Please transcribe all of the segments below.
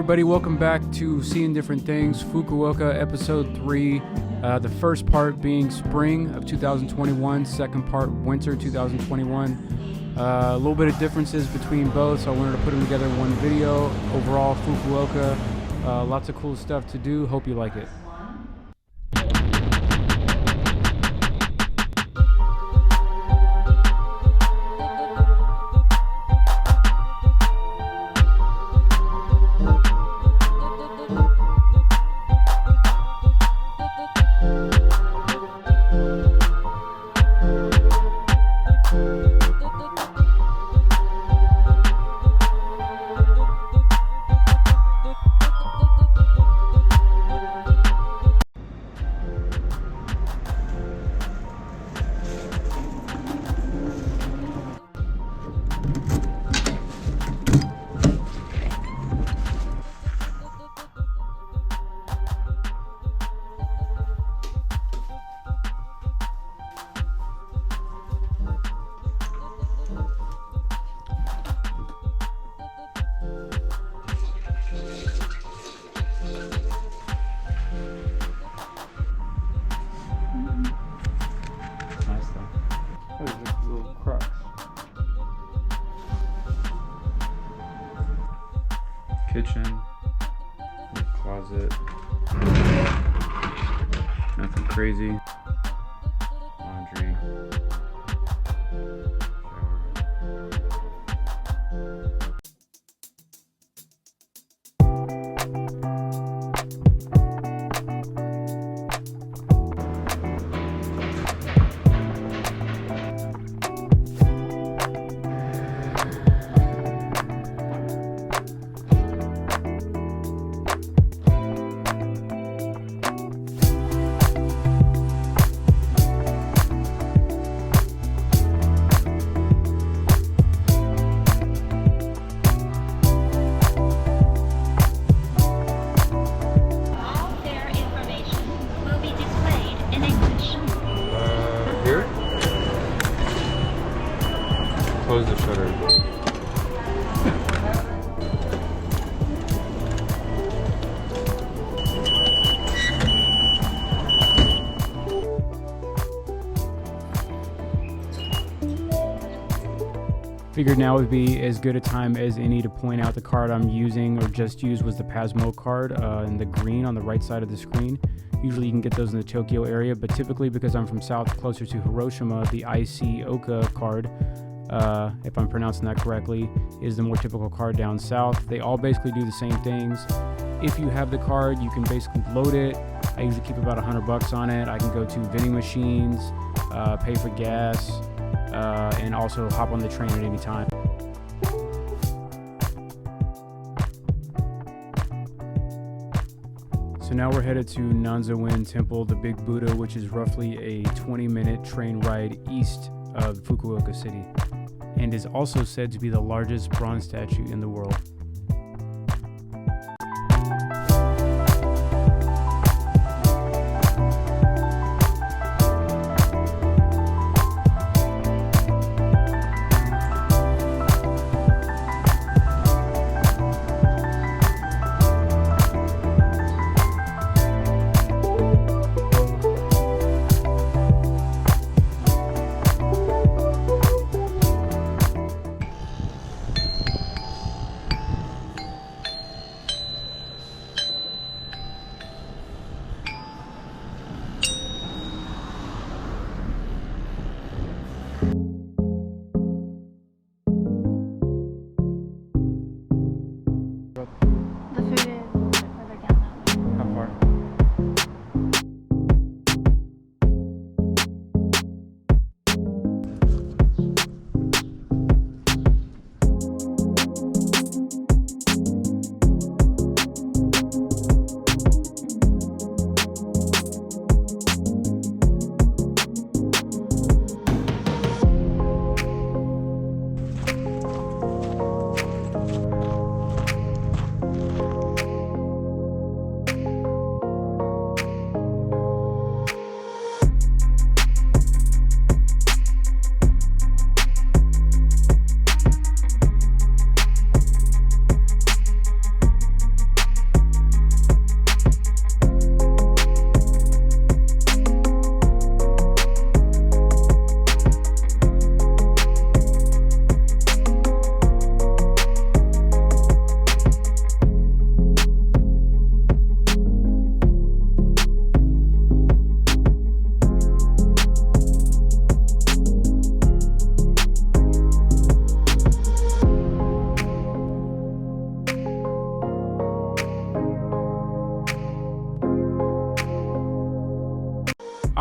everybody, welcome back to Seeing Different Things, Fukuoka episode 3, the first part being spring of 2021, second part winter 2021. A little bit of differences between both, so I wanted to put them together in one video. Overall, Fukuoka, lots of cool stuff to do, hope you like it. Kitchen, closet, nothing crazy, laundry, close the shutter. Figured now would be as good a time as any to point out the card I'm using or just used was the Pasmo card in the green on the right side of the screen. Usually you can get those in the Tokyo area, but typically because I'm from south closer to Hiroshima, the Fukuoka card, if I'm pronouncing that correctly, is the more typical card down south. They all basically do the same things. If you have the card, you can basically load it. I usually keep about $100 on it. I can go to vending machines, pay for gas, and also hop on the train at any time. So now we're headed to Nanzawen Temple, the Big Buddha, which is roughly a 20-minute train ride east of Fukuoka City, and is also said to be the largest bronze statue in the world.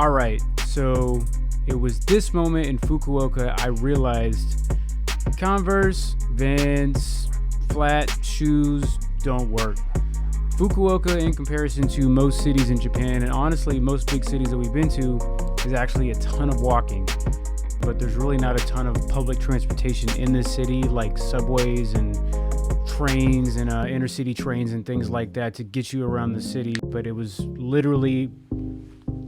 All right, so it was this moment in Fukuoka I realized Converse, Vans, flat shoes don't work. Fukuoka, in comparison to most cities in Japan, and honestly most big cities that we've been to, is actually a ton of walking. But there's really not a ton of public transportation in this city, like subways and trains and intercity trains and things like that to get you around the city. But it was literally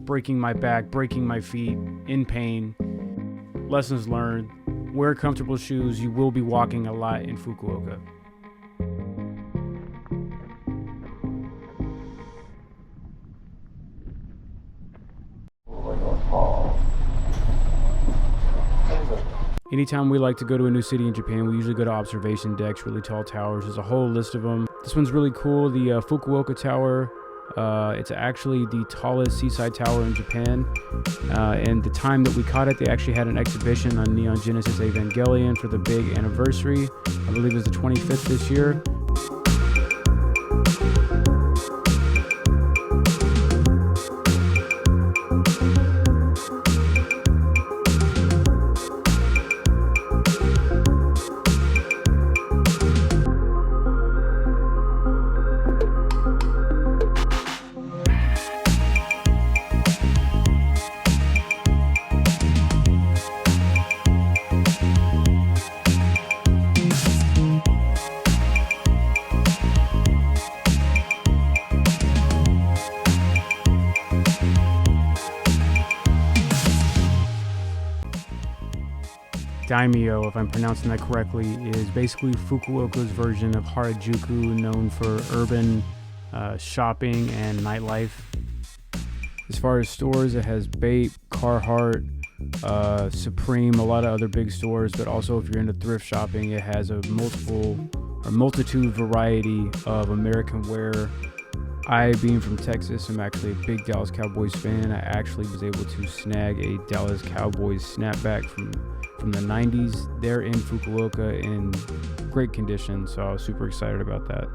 breaking my back, breaking my feet, in pain. Lessons learned: wear comfortable shoes. You will be walking a lot in Fukuoka. Anytime we like to go to a new city in Japan, we usually go to observation decks, really tall towers. There's a whole list of them. This one's really cool, the Fukuoka Tower. It's actually the tallest seaside tower in Japan. And the time that we caught it, they actually had an exhibition on Neon Genesis Evangelion for the big anniversary. I believe it was the 25th this year. Daimyo, if I'm pronouncing that correctly, is basically Fukuoka's version of Harajuku, known for urban shopping and nightlife. As far as stores, it has Bape, Carhartt, Supreme, a lot of other big stores, but also if you're into thrift shopping, it has a multitude variety of American wear. I, being from Texas, am actually a big Dallas Cowboys fan. I actually was able to snag a Dallas Cowboys snapback from the 90s. They're in Fukuoka in great condition, so I was super excited about that.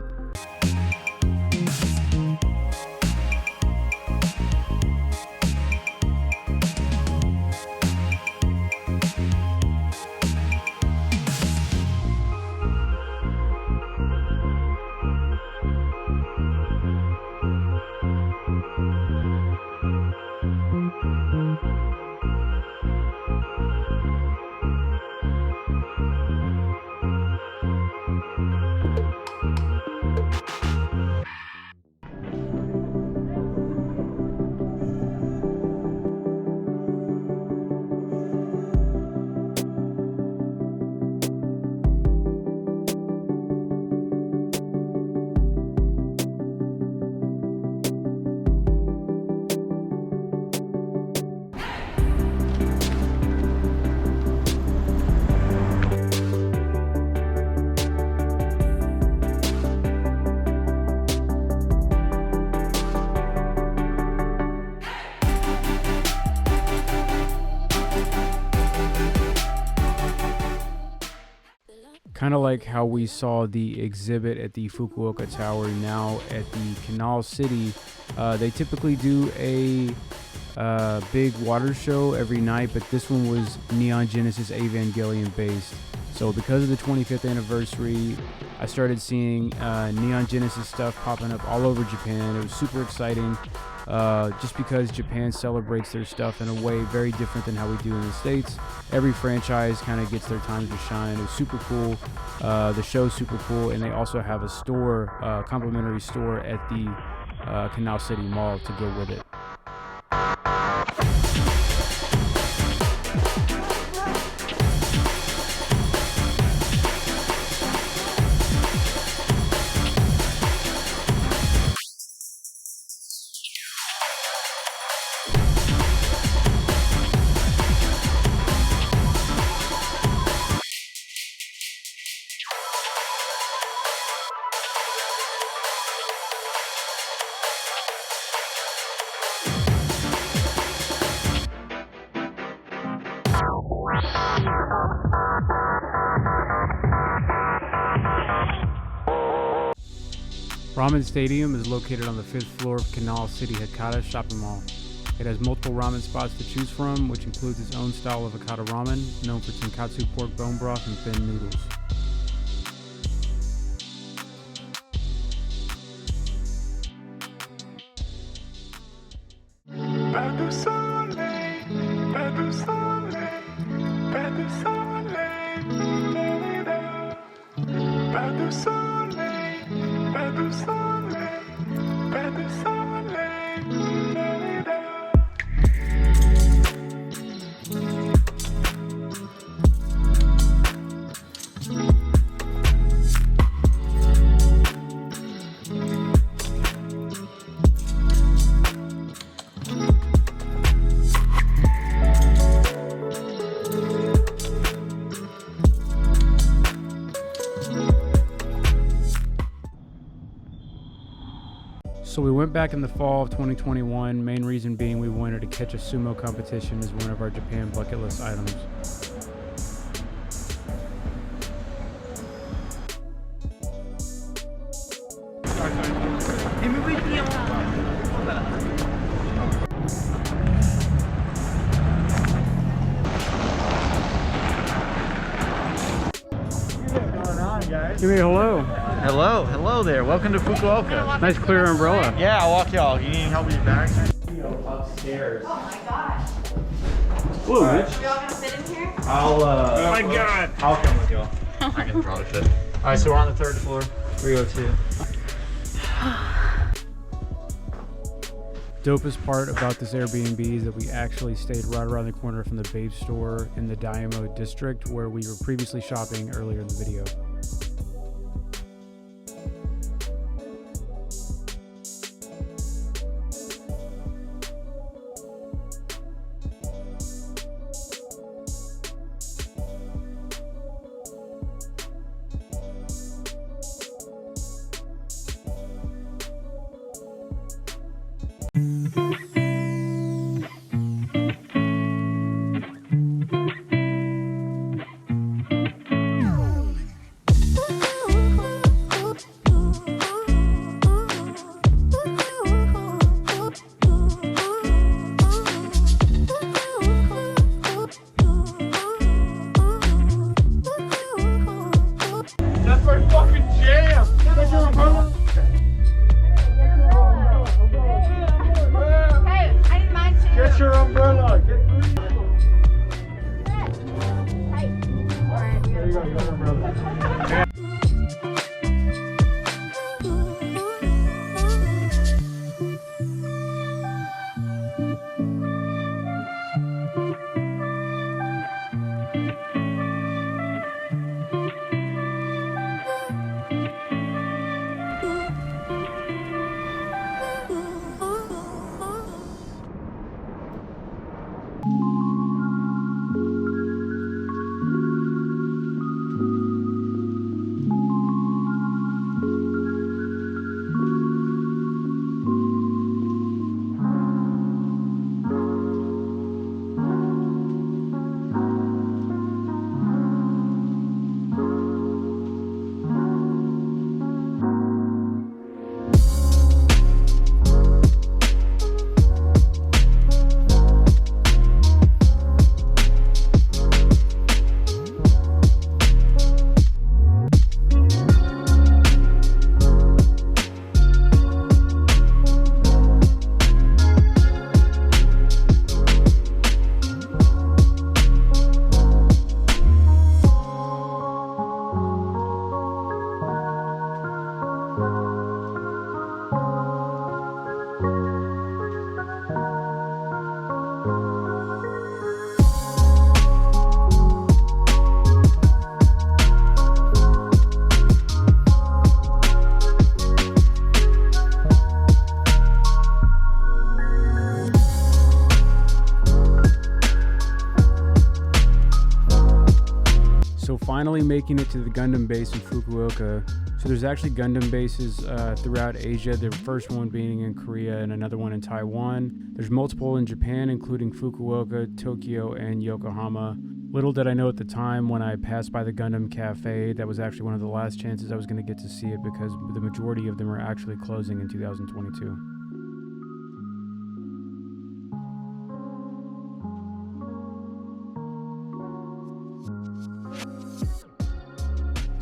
Kind of like how we saw the exhibit at the Fukuoka Tower, now at the Canal City, they typically do a big water show every night, but this one was Neon Genesis Evangelion based. So because of the 25th anniversary, I started seeing Neon Genesis stuff popping up all over Japan. It was super exciting, just because Japan celebrates their stuff in a way very different than how we do in the States. Every franchise kind of gets their time to shine. It was super cool. The show's super cool, and they also have a store, complimentary store at the Canal City Mall to go with it. Ramen Stadium is located on the 5th floor of Canal City Hakata Shopping Mall. It has multiple ramen spots to choose from, which includes its own style of avocado ramen, known for tonkatsu pork bone broth and thin noodles. So we went back in the fall of 2021, main reason being we wanted to catch a sumo competition as one of our Japan bucket list items. Give me a hello. Hello there. Welcome to Fukuoka. Nice clear umbrella. Yeah, I'll walk y'all. You need help with your bags? Upstairs. Oh my gosh. Ooh, Are we all gonna fit in here? Oh my god. I'll come with y'all. I can probably fit. Alright, so we're on the 3rd floor. 302. Dopest part about this Airbnb is that we actually stayed right around the corner from the Babe store in the Daimyo district where we were previously shopping earlier in the video. Finally making it to the Gundam base in Fukuoka. So there's actually Gundam bases throughout Asia, the first one being in Korea and another one in Taiwan. There's multiple in Japan, including Fukuoka, Tokyo, and Yokohama. Little did I know at the time when I passed by the Gundam Cafe, that was actually one of the last chances I was going to get to see it because the majority of them are actually closing in 2022.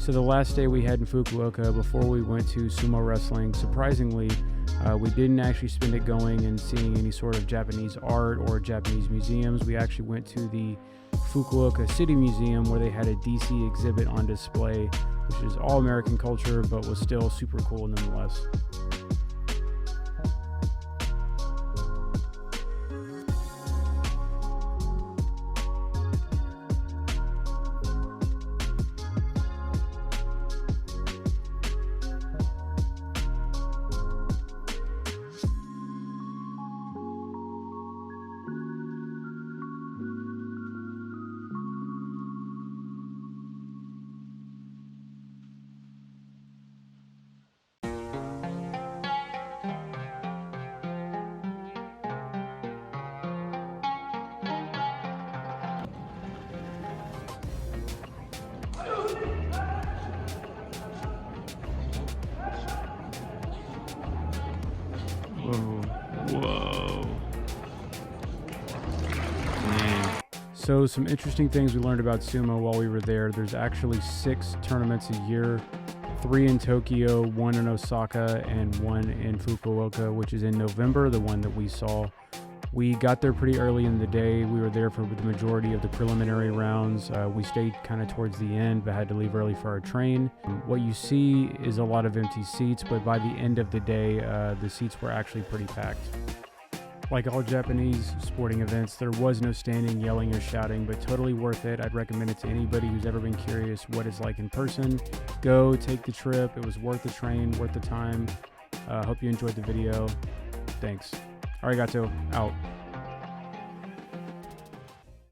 So the last day we had in Fukuoka before we went to sumo wrestling, surprisingly, we didn't actually spend it going and seeing any sort of Japanese art or Japanese museums. We actually went to the Fukuoka City Museum where they had a DC exhibit on display, which is all American culture, but was still super cool nonetheless. Whoa. Dang. So some interesting things we learned about sumo while we were there. There's actually 6 tournaments a year, 3 in Tokyo, 1 in Osaka, and 1 in Fukuoka, which is in November, the one that we saw. We got there pretty early in the day. We were there for the majority of the preliminary rounds. We stayed kind of towards the end, but had to leave early for our train. What you see is a lot of empty seats, but by the end of the day, the seats were actually pretty packed. Like all Japanese sporting events, there was no standing, yelling, or shouting, but totally worth it. I'd recommend it to anybody who's ever been curious what it's like in person. Go, take the trip. It was worth the train, worth the time. Hope you enjoyed the video. Thanks. Arigato. Out.